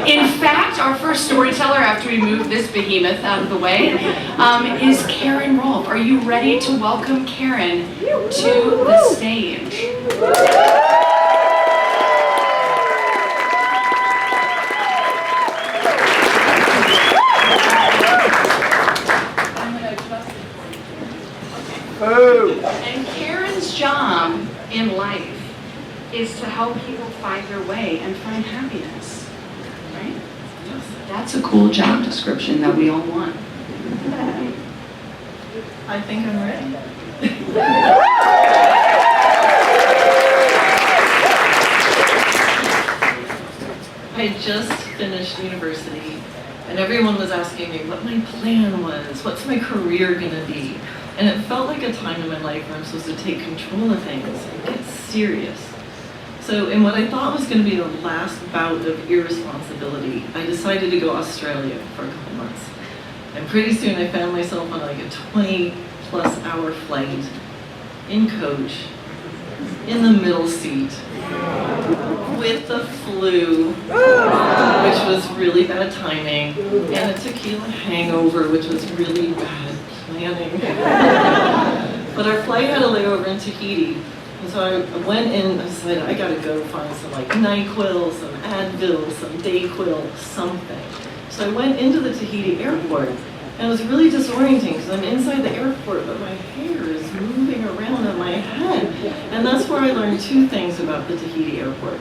In fact, our first storyteller, after we move this behemoth out of the way, is Karen Rohlf. Are you ready to welcome Karen to the stage? And Karen's job in life is to help people find their way and find happiness, right? That's a cool job description that we all want. I think I'm ready. I had just finished university, and everyone was asking me what my plan was, what's my career gonna be? And it felt like a time in my life where I'm supposed to take control of things and get serious. So in what I thought was going to be the last bout of irresponsibility, I decided to go Australia for a couple months. And pretty soon I found myself on like a 20-plus hour flight, in coach, in the middle seat, with the flu, which was really bad timing, and a tequila hangover, which was really bad planning. But our flight had a layover in Tahiti, and so I went in, I decided I gotta go find some like NyQuil, some Advil, some Dayquil, something. So I went into the Tahiti airport, and it was really disorienting because I'm inside the airport, but my hair is moving around on my head. And that's where I learned two things about the Tahiti airport.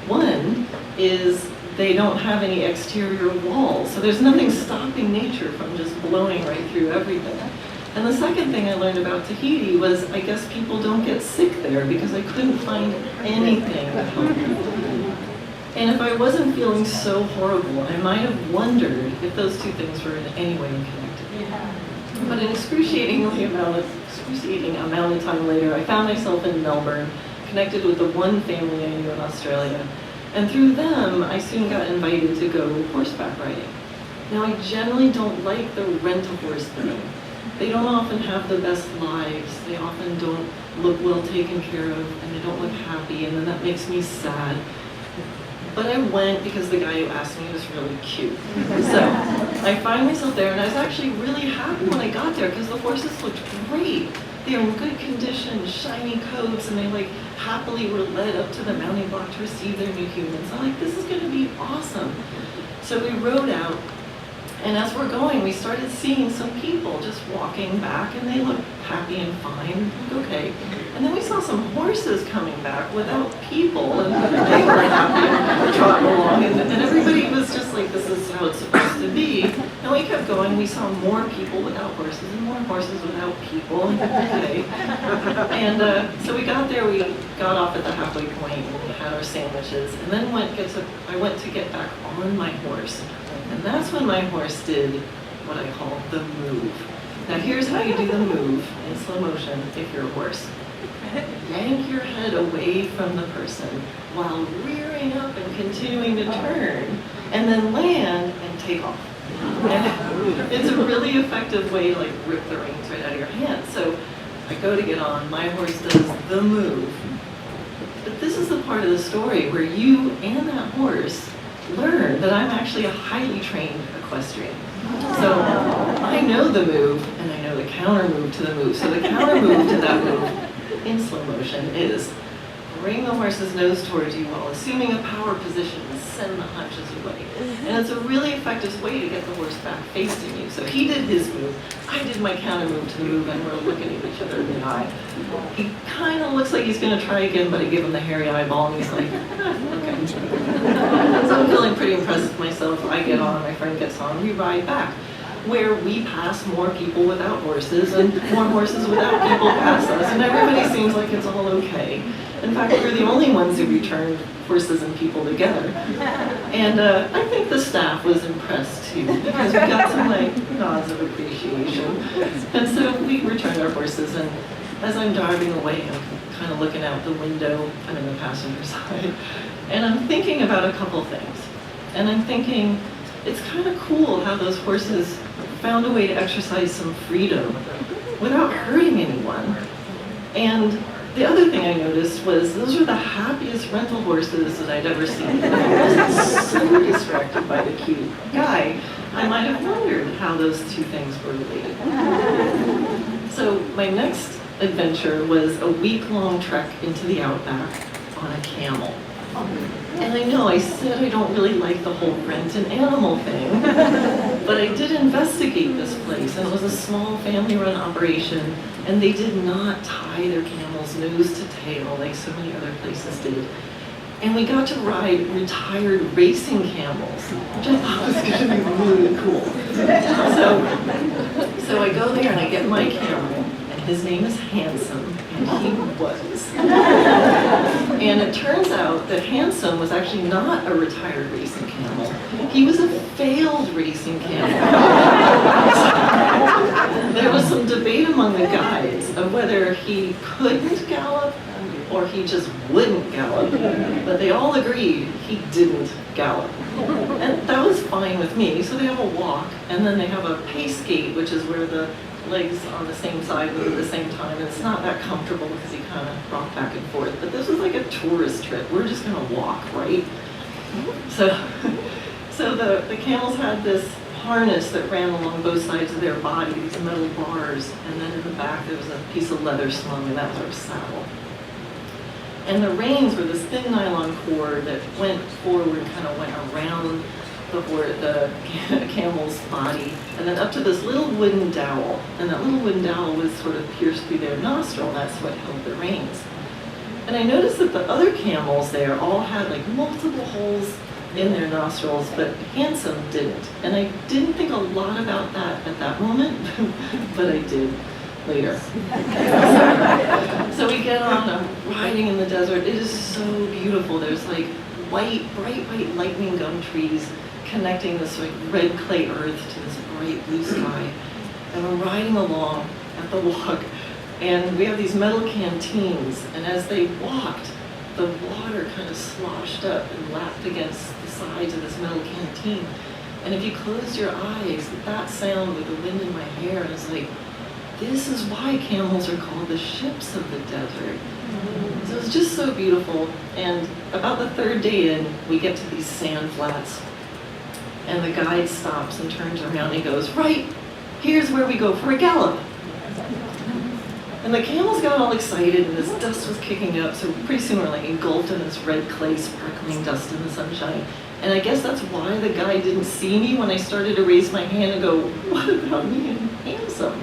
One is they don't have any exterior walls, so there's nothing stopping nature from just blowing right through everything. And the second thing I learned about Tahiti was I guess people don't get sick there because I couldn't find anything to help me. And if I wasn't feeling so horrible, I might have wondered if those two things were in any way connected. But an excruciating amount of time later, I found myself in Melbourne, connected with the one family I knew in Australia. And through them, I soon got invited to go horseback riding. Now, I generally don't like the rent-a-horse thing. They don't often have the best lives. They often don't look well taken care of, and they don't look happy, and then that makes me sad. But I went because the guy who asked me was really cute. So I find myself there, and I was actually really happy when I got there because the horses looked great. They were in good condition, shiny coats, and they like happily were led up to the mounting block to receive their new humans. I'm like, this is going to be awesome. So we rode out, and as we're going, we started seeing some people just walking back, and they looked happy and fine. Okay. And then we saw some horses coming back without people, and they were happy and trotting along, and everybody was just like, this is how it's supposed to be. And we kept going. We saw more people without horses and more horses without people. Okay. And so we got there. We got off at the halfway point, and we had our sandwiches, and then I went to get back on my horse. And that's when my horse did what I call the move. Now here's how you do the move in slow motion if you're a horse. Yank your head away from the person while rearing up and continuing to turn, and then land and take off. And it's a really effective way to like rip the reins right out of your hand. So I go to get on, my horse does the move. But this is the part of the story where you and that horse learn that I'm actually a highly trained equestrian. So I know the move, and I know the counter move to the move. So the counter move to that move in slow motion is bring the horse's nose towards you while assuming a power position and send the hunches away. And it's a really effective way to get the horse back facing you. So he did his move, I did my counter move to the move, and we're looking at each other in the eye. He kind of looks like he's going to try again, but I give him the hairy eyeball, and he's like, okay. So I'm feeling pretty impressed with myself. I get on, my friend gets on, we ride back, where we pass more people without horses and more horses without people pass us, and everybody seems like it's all okay. In fact, we're the only ones who returned horses and people together. And I think the staff was impressed too, because we got some like nods of appreciation. And so we returned our horses, and as I'm driving away, I'm kind of looking out the window, I'm in the passenger side, and I'm thinking about a couple things. And I'm thinking, it's kind of cool how those horses found a way to exercise some freedom without hurting anyone. And the other thing I noticed was those were the happiest rental horses that I'd ever seen. I was so distracted by the cute guy, I might have wondered how those two things were related. So my next adventure was a week-long trek into the outback on a camel. And I know I said I don't really like the whole rent an animal thing, but I did investigate this place, and it was a small family-run operation, and they did not tie their camels nose to tail like so many other places did. And we got to ride retired racing camels, which I thought was going to be really cool. So I go there and I get my camel, and his name is Handsome, and he was. And it turns out that Handsome was actually not a retired racing camel. He was a failed racing camel. There was some debate among the guides of whether he couldn't gallop or he just wouldn't gallop, but they all agreed he didn't gallop. And that was fine with me. So they have a walk, and then they have a pace gait, which is where the legs on the same side move at the same time, and it's not that comfortable because you kind of rock back and forth. But this was like a tourist trip. We're just gonna walk, right? So the camels had this harness that ran along both sides of their body, these metal bars, and then in the back there was a piece of leather slung, and that was our saddle. And the reins were this thin nylon cord that went forward, kind of went around the camel's body, and then up to this little wooden dowel. And that little wooden dowel was sort of pierced through their nostril, and that's what held the reins. And I noticed that the other camels there all had like multiple holes in their nostrils, but Handsome didn't. And I didn't think a lot about that at that moment, but I did later. So we get on, I'm riding in the desert. It is so beautiful. There's like bright white lightning gum trees connecting this like red clay earth to this bright blue sky. And we're riding along at the walk, and we have these metal canteens, and as they walked, the water kind of sloshed up and lapped against the sides of this metal canteen. And if you closed your eyes, that sound with the wind in my hair, and it's like, this is why camels are called the ships of the desert. So it's just so beautiful. And about the third day in, we get to these sand flats. And the guide stops and turns around and goes, right, here's where we go for a gallop. And the camels got all excited, and this dust was kicking up, so pretty soon we're like engulfed in this red clay sparkling dust in the sunshine. And I guess that's why the guy didn't see me when I started to raise my hand and go, what about me and Handsome?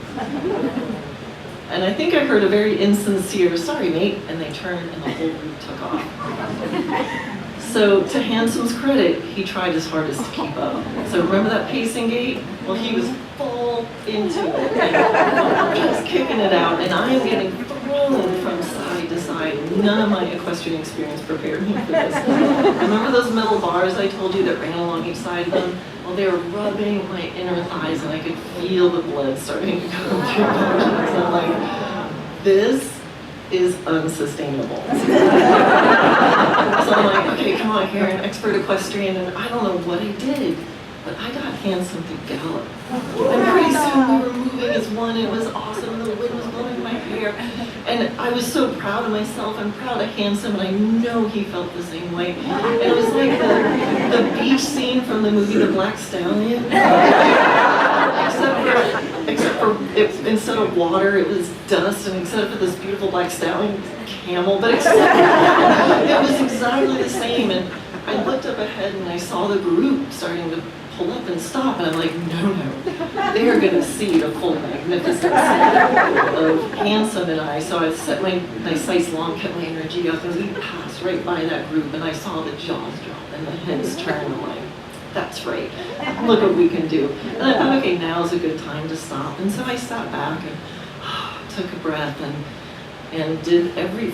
And I think I heard a very insincere, sorry mate, and they turned and the whole group took off. So to Handsome's credit, he tried his hardest to keep up. So remember that pacing gait? Well, he was full into it, and just kicking it out, and I am getting thrown from side to side. None of my equestrian experience prepared me for this. Remember those metal bars I told you that ran along each side of them? Well, they were rubbing my inner thighs, and I could feel the blood starting to go through my cheeks. And I'm like, this is unsustainable. So I'm like, okay, come on, Karen, expert equestrian, and I don't know what I did, but I got Handsome to gallop. And pretty soon we were moving as one. It was awesome. The wind was blowing my hair. And I was so proud of myself and proud of Handsome, and I know he felt the same way. And it was like the beach scene from the movie The Black Stallion. Except for instead of water, it was dust, and except for this beautiful black stallion camel, but except it was exactly the same. And I looked up ahead and I saw the group starting to pull up and stop, and I'm like, no, they're gonna see the full magnificence of Handsome and I. So I set my sights long, kept my energy up, and we passed right by that group, and I saw the jaws drop and the heads turn. I'm like, that's right, look what we can do. And I thought, okay, now's a good time to stop. And so I sat back and took a breath and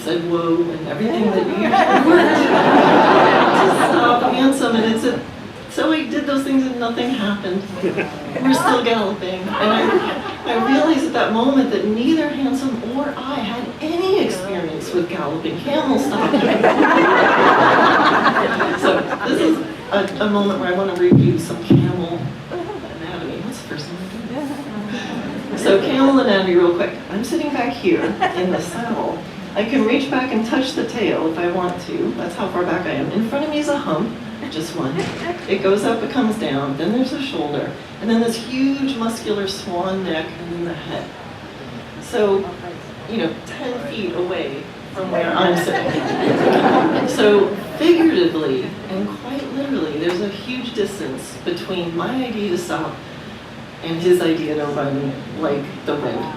said whoa and everything that usually worked to stop Handsome. And so I did those things and nothing happened. We're still galloping. And I realized at that moment that neither Handsome or I had any experience with galloping camel stopping. So this is a moment where I want to review some camel anatomy. What's the first one? So camel anatomy real quick. I'm sitting back here in the saddle, I can reach back and touch the tail if I want to. That's how far back I am. In front of me is a hump, just one. It goes up, it comes down, then there's a shoulder, and then this huge muscular swan neck, and then the head. So, 10 feet away from where I'm sitting. So figuratively and quite literally, there's a huge distance between my idea to stop and his idea to run like the wind.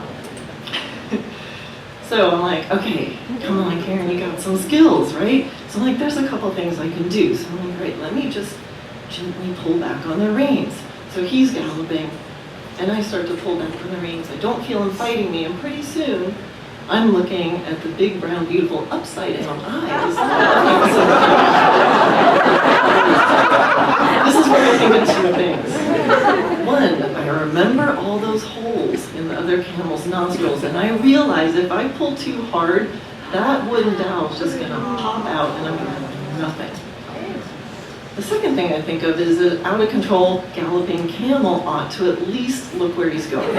So I'm like, okay, come on, Karen, you got some skills, right? So I'm like, there's a couple things I can do. So I'm like, great, let me just gently pull back on the reins. So he's galloping, and I start to pull back on the reins. I don't feel him fighting me, and pretty soon, I'm looking at the big, brown, beautiful, upside-down eyes. This is where I think of two things. One, I remember all those holes in the other camel's nostrils, and I realize if I pull too hard, that wooden dowel is just going to pop out, and I'm going to do nothing. The second thing I think of is an out-of-control galloping camel ought to at least look where he's going.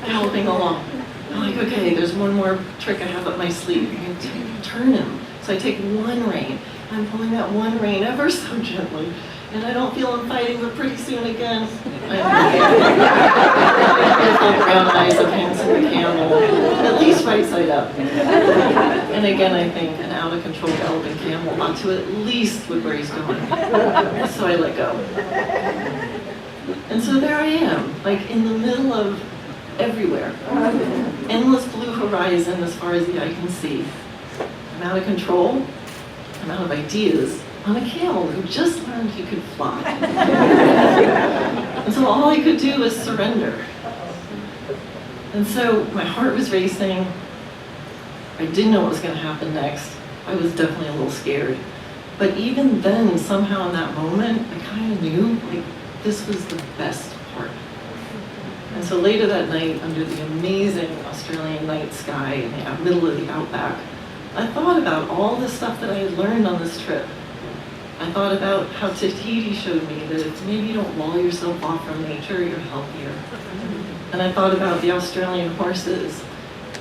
Galloping along. I'm like, okay, there's one more trick I have up my sleeve. I can turn him. So I take one rein. I'm pulling that one rein ever so gently. And I don't feel him fighting, but pretty soon again, beautiful brown eyes of handsome camel, at least right side up. And again, I think an out-of-control galloping camel ought to at least look where he's going. So I let go. And so there I am, like in the middle of everywhere. Endless blue horizon as far as the eye can see. I'm out of control. I'm out of ideas. On a camel who just learned he could fly. And so all I could do was surrender. And so my heart was racing. I didn't know what was going to happen next. I was definitely a little scared. But even then, somehow in that moment, I kind of knew, like, this was the best part. And so later that night, under the amazing Australian night sky in the middle of the outback, I thought about all the stuff that I had learned on this trip. I thought about how Tahiti showed me that if maybe you don't wall yourself off from nature, you're healthier. And I thought about the Australian horses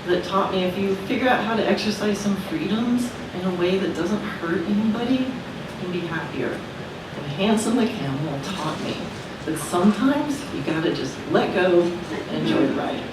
that taught me if you figure out how to exercise some freedoms in a way that doesn't hurt anybody, you can be happier. And Handsome the camel taught me that sometimes you gotta just let go and enjoy the ride.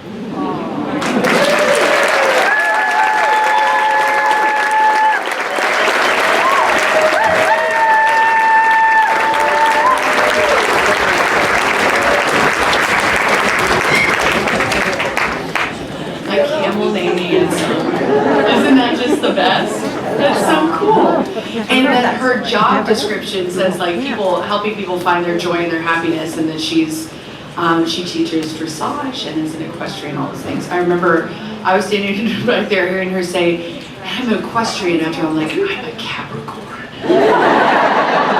Thank you. Isn't that just the best? That's so cool. And then her job description says like helping people find their joy and their happiness, and then she teaches dressage and is an equestrian, all those things. I remember I was standing right there hearing her say, I'm an equestrian, after I'm like, I'm a Capricorn.